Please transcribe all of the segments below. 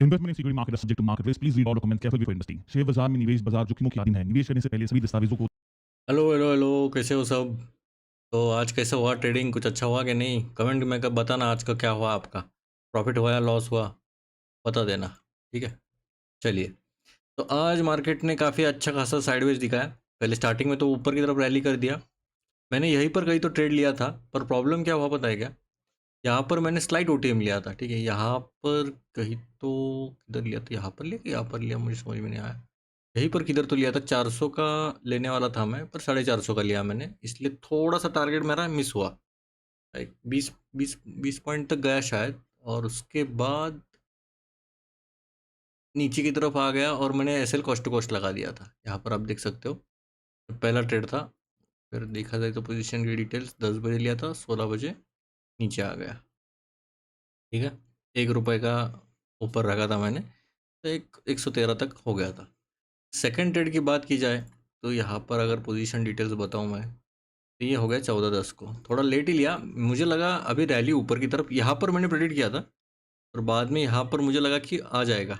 Investment in security market is subject to market risk. Please read all documents carefully before investing. Share बाजार में निवेश बाजार जोखिमों के अधीन है। निवेश करने से पहले सभी दस्तावेजों को हेलो हेलो हेलो, कैसे हो सब। तो आज कैसे हुआ ट्रेडिंग, कुछ अच्छा हुआ कि नहीं? कमेंट में कब बताना आज का क्या हुआ, आपका प्रॉफिट हुआ या लॉस हुआ, बता देना। ठीक है, चलिए। तो आज मार्केट ने काफ़ी अच्छा खासा साइडवेज दिखाया। पहले स्टार्टिंग में तो ऊपर की तरफ रैली कर दिया। मैंने यहीं पर कहीं तो ट्रेड लिया था, पर प्रॉब्लम क्या हुआ पता है क्या? यहाँ पर मैंने स्लाइट ओटीएम लिया था। ठीक है, यहाँ पर कहीं तो किधर लिया था, यहाँ पर लिया कि यहाँ पर लिया, मुझे समझ में नहीं आया। यहीं पर किधर तो लिया था, 400 का लेने वाला था मैं, पर 450 का लिया मैंने, इसलिए थोड़ा सा टारगेट मेरा मिस हुआ। लाइक 20 पॉइंट तक गया शायद, और उसके बाद नीचे की तरफ आ गया और मैंने एसएल कॉस्ट टू कॉस्ट लगा दिया था। यहाँ पर आप देख सकते हो, पहला ट्रेड था। फिर देखा जाए तो पोजीशन की डिटेल्स 10 बजे लिया था, 16 बजे नीचे आ गया। ठीक है, 1 रुपये का ऊपर रखा था मैंने, तो 113 तक हो गया था। सेकंड ट्रेड की बात की जाए तो यहाँ पर अगर पोजीशन डिटेल्स बताऊँ मैं, तो ये हो गया 14-10 को। थोड़ा लेट ही लिया, मुझे लगा अभी रैली ऊपर की तरफ, यहाँ पर मैंने प्रेडिक्ट किया था, और बाद में यहाँ पर मुझे लगा कि आ जाएगा।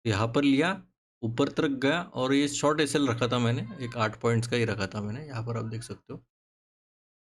यहाँ पर लिया, ऊपर तक गया, और ये शॉर्ट एसएल रखा था मैंने, एक 8 पॉइंट्स का ही रखा था मैंने। यहाँ पर आप देख सकते हो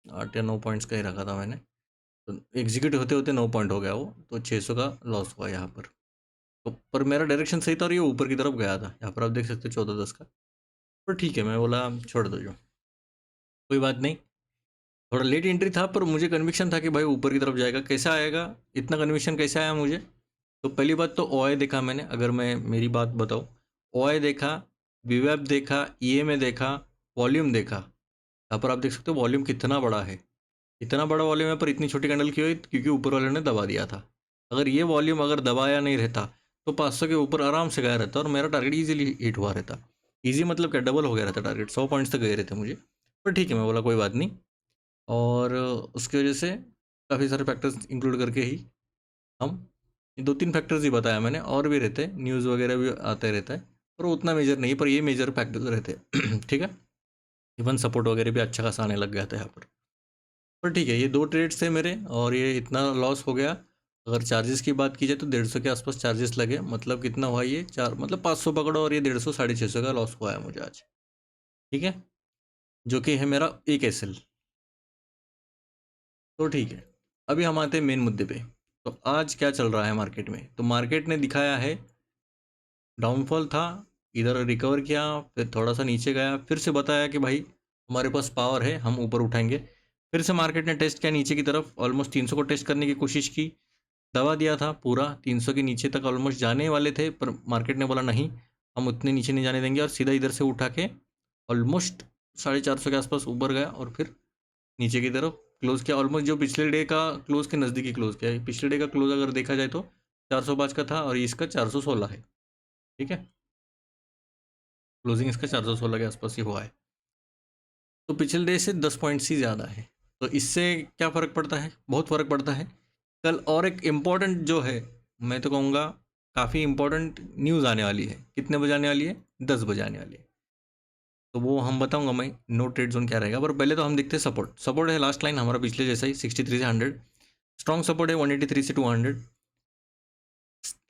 8 या 9 पॉइंट्स का ही रखा था मैंने। तो एग्जीक्यूट होते होते 9 पॉइंट हो गया वो, तो 600 का लॉस हुआ यहाँ पर। तो पर मेरा डायरेक्शन सही था और ये ऊपर की तरफ गया था। यहाँ पर आप देख सकते हो 14-10 का। पर ठीक है, मैं बोला छोड़ दो, जो कोई बात नहीं। थोड़ा लेट एंट्री था, पर मुझे कन्विक्शन था कि भाई ऊपर की तरफ जाएगा। कैसा आएगा, इतना कन्विक्शन कैसे आया मुझे? तो पहली बात तो ओआई देखा मैंने, अगर मैं मेरी बात बताऊँ, ओआई देखा, वीवेब देखा, ईएमए देखा, वॉल्यूम देखा। यहाँ पर आप देख सकते हो वॉल्यूम कितना बड़ा है। इतना बड़ा वॉल्यूम है, पर इतनी छोटी कैंडल क्यों है? क्योंकि ऊपर वाले ने दबा दिया था। अगर ये वॉल्यूम अगर दबाया नहीं रहता तो 500 के ऊपर आराम से गया रहता और मेरा टारगेट इजीली हिट हुआ रहता। इजी मतलब क्या, डबल हो गया रहता टारगेट, 100 पॉइंट्स तक गए रहते मुझे। पर ठीक है, मैं बोला कोई बात नहीं। और उसकी वजह से काफ़ी सारे फैक्टर्स इंक्लूड करके ही हम 2-3 फैक्टर्स ही बताया मैंने, और भी रहते हैं, न्यूज़ वगैरह भी आते रहता है, पर वो उतना मेजर नहीं, पर ये मेजर फैक्टर्स रहते हैं। ठीक है, इवन सपोर्ट वगैरह भी अच्छा खासा आने लग गया था यहाँ पर ठीक है, ये 2 ट्रेड्स थे मेरे और ये इतना लॉस हो गया। अगर चार्जेस की बात की जाए तो 150 के आसपास चार्जेस लगे, मतलब कितना हुआ ये, चार मतलब 500 पकड़ो, और ये 150 650 का लॉस हुआ है मुझे आज। ठीक है, जो कि है मेरा एक एसएल। तो ठीक है, अभी हम आते हैं मेन मुद्दे पे। तो आज क्या चल रहा है मार्केट में? तो मार्केट ने दिखाया है डाउनफॉल था, इधर रिकवर किया, फिर थोड़ा सा नीचे गया, फिर से बताया कि भाई हमारे पास पावर है, हम ऊपर उठाएंगे। फिर से मार्केट ने टेस्ट किया नीचे की तरफ, ऑलमोस्ट 300 को टेस्ट करने की कोशिश की, दबा दिया था पूरा। 300 के नीचे तक ऑलमोस्ट जाने वाले थे, पर मार्केट ने बोला नहीं, हम उतने नीचे नहीं जाने देंगे, और सीधा इधर से उठा के ऑलमोस्ट 450 के आसपास ऊपर गया, और फिर नीचे की तरफ क्लोज किया। ऑलमोस्ट जो पिछले डे का क्लोज के नज़दीकी क्लोज किया है। पिछले डे का क्लोज अगर देखा जाए तो 405 का था, और इसका 416 है। ठीक है, क्लोजिंग इसका 416 के आसपास ही हुआ है, तो पिछले डे से 10 पॉइंट्स ही ज़्यादा है। तो इससे क्या फ़र्क पड़ता है? बहुत फ़र्क पड़ता है। कल और एक इम्पॉर्टेंट जो है, मैं तो कहूँगा काफ़ी इम्पॉर्टेंट न्यूज़ आने वाली है। कितने बजे आने वाली है? 10 बजे आने वाली है, तो वो हम बताऊंगा मैं नो ट्रेड जोन क्या रहेगा। पर पहले तो हम देखते हैं सपोर्ट। सपोर्ट है लास्ट लाइन हमारा पिछले जैसा ही 63 से 100। स्ट्रॉन्ग सपोर्ट है 183 से 200।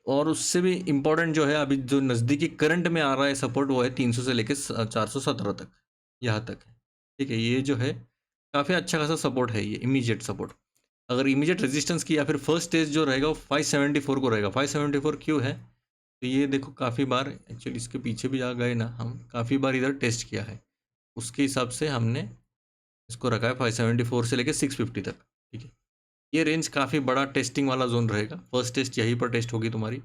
और उससे भी इम्पोर्टेंट जो है अभी जो नज़दीकी करंट में आ रहा है सपोर्ट, वो है 300 से लेकर 417 तक, यहाँ तक है। ठीक है, ये जो है काफ़ी अच्छा खासा सपोर्ट है, ये इमीडिएट सपोर्ट। अगर इमीडिएट रेजिस्टेंस की या फिर फर्स्ट स्टेज जो रहेगा वो 574 को रहेगा। 574 क्यों है? तो ये देखो काफ़ी बार, एक्चुअली इसके पीछे भी आ गए ना हम, काफ़ी बार इधर टेस्ट किया है, उसके हिसाब से हमने इसको रखा है 574 से लेकर 650 तक। ठीक है, ये रेंज काफ़ी बड़ा टेस्टिंग वाला जोन रहेगा। फर्स्ट टेस्ट यहीं पर टेस्ट होगी तुम्हारी,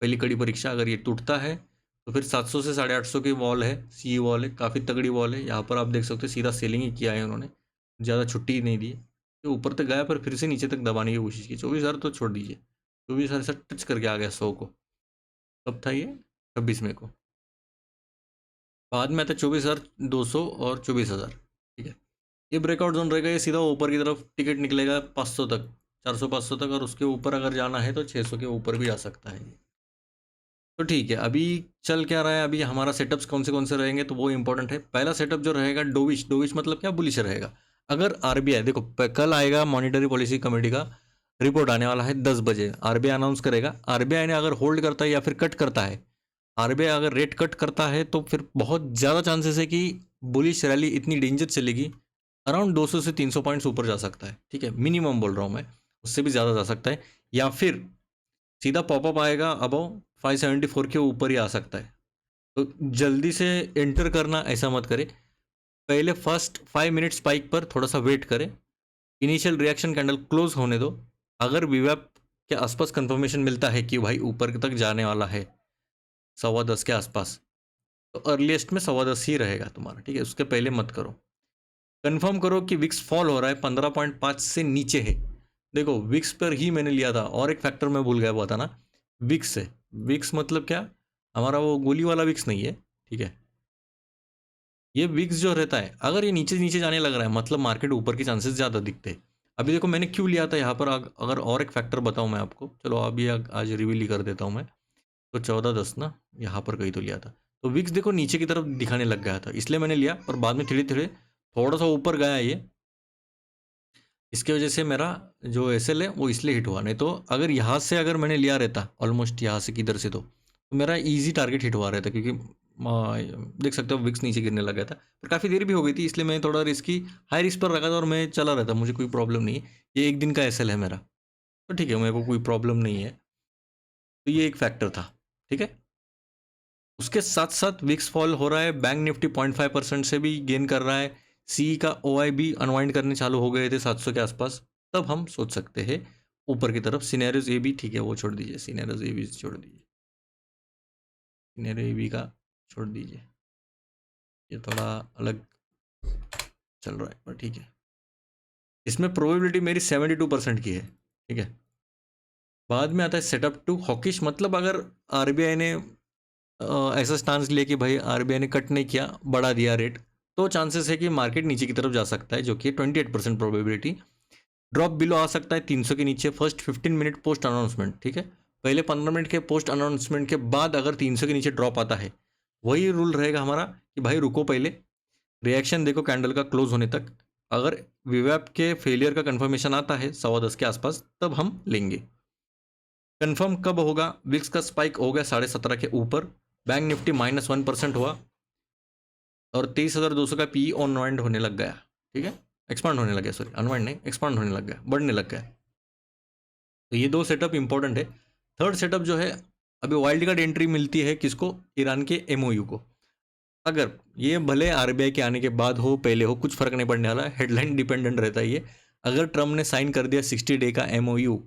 पहली कड़ी परीक्षा। अगर ये टूटता है तो फिर 700 से 850 की वॉल है, सी वॉल है, काफ़ी तगड़ी वॉल है। यहाँ पर आप देख सकते हो सीधा सेलिंग ही किया है उन्होंने, ज़्यादा छुट्टी ही नहीं दी। तो ऊपर तक गया, पर फिर से नीचे तक दबाने की कोशिश की। 24,000 तो छोड़ दीजिए, 24,000 से टच करके आ गया 100 को। कब था ये? 26 मई को। बाद में आता 24,200 और 24,000। ठीक है, ये ब्रेकआउट जोन रहेगा, ये सीधा ऊपर की तरफ टिकट निकलेगा 500 तक, 400-500 तक, और उसके ऊपर अगर जाना है तो 600 के ऊपर भी आ सकता है ये। तो ठीक है, अभी चल क्या रहा है, अभी हमारा सेटअप्स कौन से रहेंगे तो वो इंपॉर्टेंट है। पहला सेटअप जो रहेगा डोविश मतलब क्या, बुलिश रहेगा। अगर आरबीआई देखो कल आएगा मॉनिटरी पॉलिसी कमेटी का रिपोर्ट आने वाला है 10 बजे, आरबीआई अनाउंस करेगा। आरबीआई ने अगर होल्ड करता है या फिर कट करता है, आरबीआई अगर रेट कट करता है तो फिर बहुत ज़्यादा चांसेस है कि बुलिश रैली इतनी डेंजर चलेगी, अराउंड 200 से 300 पॉइंट्स ऊपर जा सकता है, ठीक है, मिनिमम बोल रहा हूँ मैं, उससे भी ज़्यादा जा सकता है, या फिर सीधा पॉपअप आएगा अबव 574 के ऊपर ही आ सकता है। तो जल्दी से एंटर करना ऐसा मत करें, पहले फर्स्ट 5 मिनट स्पाइक पर थोड़ा सा वेट करें, इनिशियल रिएक्शन कैंडल क्लोज होने दो। अगर वीवैप के आसपास कंफर्मेशन मिलता है कि भाई ऊपर तक जाने वाला है 10:15 के आसपास, तो अर्लीस्ट में 10:15 ही रहेगा तुम्हारा, ठीक है, उसके पहले मत करो। कंफर्म करो कि विक्स फॉल हो रहा है 15.5 से नीचे है। देखो विक्स पर ही मैंने लिया था, और एक फैक्टर मैं भूल गया बताना, विक्स है, विक्स मतलब क्या, हमारा वो गोली वाला विक्स नहीं है, ठीक है, ये विक्स जो रहता है, अगर ये नीचे नीचे जाने लग रहा है मतलब मार्केट ऊपर के चांसेस ज़्यादा दिखते हैं। अभी देखो मैंने क्यों लिया था यहाँ पर, अगर और एक फैक्टर बताऊँ मैं आपको, चलो अभी आज रिवील ही कर देता हूँ मैं, तो 14:10 ना यहाँ पर कहीं तो लिया था, तो विक्स देखो नीचे की तरफ दिखाने लग गया था, इसलिए मैंने लिया, पर बाद में धीरे धीरे थोड़ा सा ऊपर गया ये, इसकी वजह से मेरा जो एसएल है वो इसलिए हिट हुआ, नहीं तो अगर यहाँ से अगर मैंने लिया रहता ऑलमोस्ट यहाँ से किधर से, तो मेरा इजी टारगेट हिट हुआ रहता, क्योंकि देख सकते हो विक्स नीचे गिरने लगा था, पर काफ़ी देर भी हो गई थी, इसलिए मैं थोड़ा रिस्की हाई रिस्क पर रखा था और मैं चला रहता, मुझे कोई प्रॉब्लम नहीं है, ये एक दिन का एसएल है मेरा, तो ठीक है, मेरे को कोई प्रॉब्लम नहीं है, तो ये एक फैक्टर था, ठीक है। उसके साथ साथ विक्स फॉल हो रहा है, बैंक निफ्टी 0.5% से भी गेन कर रहा है, सी का ओआई भी अनवाइंड करने चालू हो गए थे 700 के आसपास, तब हम सोच सकते हैं ऊपर की तरफ। सिनेरियोज ए भी, ठीक है, वो छोड़ दीजिए, सिनेरियोज ए भी छोड़ दीजिए, सिनेरियो ए बी का छोड़ दीजिए, ये थोड़ा अलग चल रहा है, पर ठीक है, इसमें प्रोबेबिलिटी मेरी 72% की है, ठीक है। बाद में आता है सेटअप टू हॉकिश, मतलब अगर आरबीआई ने ऐसा स्टांस लिया कि भाई आरबीआई ने कट नहीं किया, बढ़ा दिया रेट, तो चांसेस है कि मार्केट नीचे की तरफ जा सकता है, जो कि 28% प्रोबेबिलिटी। ड्रॉप बिलो आ सकता है 300 के नीचे फर्स्ट 15 मिनट पोस्ट अनाउंसमेंट, ठीक है, पहले 15 मिनट के पोस्ट अनाउंसमेंट के बाद अगर 300 के नीचे ड्रॉप आता है, वही रूल रहेगा हमारा कि भाई रुको, पहले रिएक्शन देखो कैंडल का क्लोज होने तक, अगर वीवैप के फेलियर का कंफर्मेशन आता है 10:15 के आसपास, तब हम लेंगे। कंफर्म कब होगा, विक्स का स्पाइक हो गया 17.5 के ऊपर, बैंक निफ्टी -1% हुआ और 23,200 का पी अनवाइंड होने लग गया, ठीक है, एक्सपांड होने लग गया, सॉरी अनवाइंड नहीं, एक्सपांड होने लग गया, बढ़ने लग गया। तो ये दो सेटअप इंपॉर्टेंट है। थर्ड सेटअप जो है, अभी वाइल्ड कार्ड एंट्री मिलती है किसको, ईरान के एमओयू को। अगर ये भले आरबीआई के आने के बाद हो पहले हो, कुछ फर्क नहीं पड़ने वाला, हेडलाइन डिपेंडेंट रहता है ये। अगर ट्रम्प ने साइन कर दिया 60 डे का एमओयू,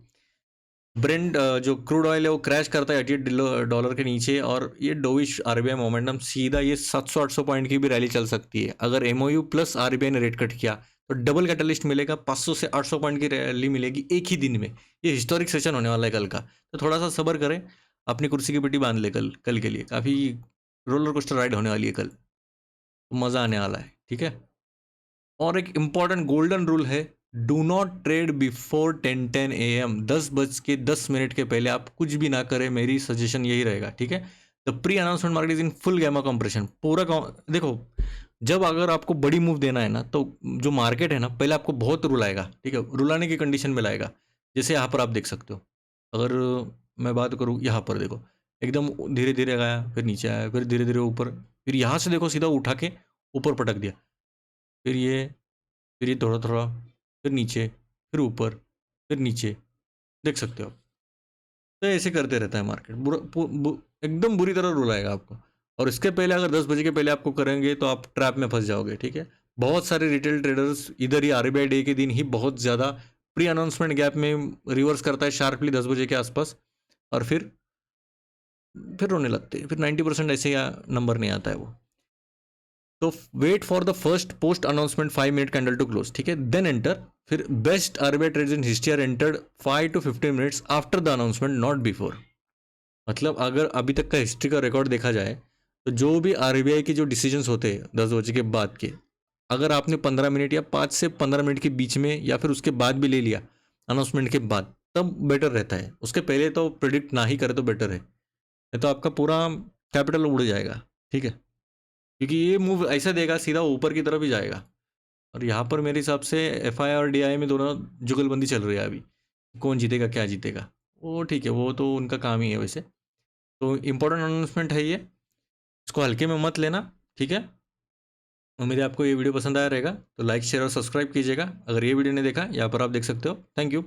ब्रेंड जो क्रूड ऑयल है वो क्रैश करता है $88 के नीचे, और ये डोविश आरबीआई मोमेंटम सीधा ये 700-800 पॉइंट की भी रैली चल सकती है। अगर एमओयू प्लस आरबीआई ने रेट कट किया तो डबल कैटलिस्ट मिलेगा, 500 से 800 पॉइंट की रैली मिलेगी एक ही दिन में। ये हिस्टोरिक सेशन होने वाला है कल का, तो थोड़ा सा सब्र करें, अपनी कुर्सी की पेटी बांध ले, कल के लिए काफ़ी रोलर कोस्टर राइड होने वाली है कल, तो मज़ा आने वाला है, ठीक है। और एक इम्पॉर्टेंट गोल्डन रूल है, do not trade before 10:10 AM, 10:10 के पहले आप कुछ भी ना करें, मेरी सजेशन यही रहेगा, ठीक है। The pre announcement market is in full gamma compression, पूरा देखो, जब अगर आपको बड़ी मूव देना है ना, तो जो मार्केट है ना, पहले आपको बहुत रुलाएगा, ठीक है, रुलाने की कंडीशन में लाएगा, जैसे यहाँ पर आप देख सकते हो। अगर मैं बात करूँ यहाँ पर देखो, एकदम धीरे धीरे गया, फिर नीचे आया, फिर धीरे धीरे ऊपर, फिर यहाँ से देखो सीधा उठा के ऊपर पटक दिया, फिर ये थोड़ा थोड़ा, फिर नीचे, फिर ऊपर, फिर नीचे, देख सकते हो आप। तो ऐसे करते रहता है मार्केट, एकदम बुरी तरह रुलाएगा आपको। और इसके पहले अगर 10 बजे के पहले आपको करेंगे तो आप ट्रैप में फंस जाओगे, ठीक है। बहुत सारे रिटेल ट्रेडर्स इधर ही आरबीआई डे के दिन ही बहुत ज़्यादा प्री अनाउंसमेंट गैप में रिवर्स करता है शार्पली 10 बजे के आसपास, और फिर रोने लगते हैं, फिर 90% ऐसे या नंबर नहीं आता है वो। तो wait for the first post announcement 5 minute candle to close, ठीक है, देन एंटर। फिर best RBI trades in history are entered 5 to 15 minutes after the announcement, not before. मतलब अगर अभी तक का हिस्ट्री का रिकॉर्ड देखा जाए, तो जो भी आरबीआई के जो डिसीजंस होते हैं 10 बजे के बाद के, अगर आपने 15 मिनट या 5 से 15 मिनट के बीच में या फिर उसके बाद भी ले लिया अनाउंसमेंट के बाद, तब बेटर रहता है। उसके पहले तो प्रिडिक्ट ना ही करे तो बेटर है, नहीं तो आपका पूरा कैपिटल उड़ जाएगा, ठीक है, क्योंकि ये मूव ऐसा देगा सीधा ऊपर की तरफ ही जाएगा। और यहाँ पर मेरे हिसाब से एफआई और डीआई में दोनों जुगलबंदी चल रही है अभी, कौन जीतेगा क्या जीतेगा, वो ठीक है, वो तो उनका काम ही है वैसे। तो इम्पोर्टेंट अनाउंसमेंट है ये, इसको हल्के में मत लेना, ठीक है। उम्मीद है आपको ये वीडियो पसंद आया रहेगा, तो लाइक शेयर और सब्सक्राइब कीजिएगा। अगर ये वीडियो नहीं देखा यहाँ पर आप देख सकते हो। Thank you.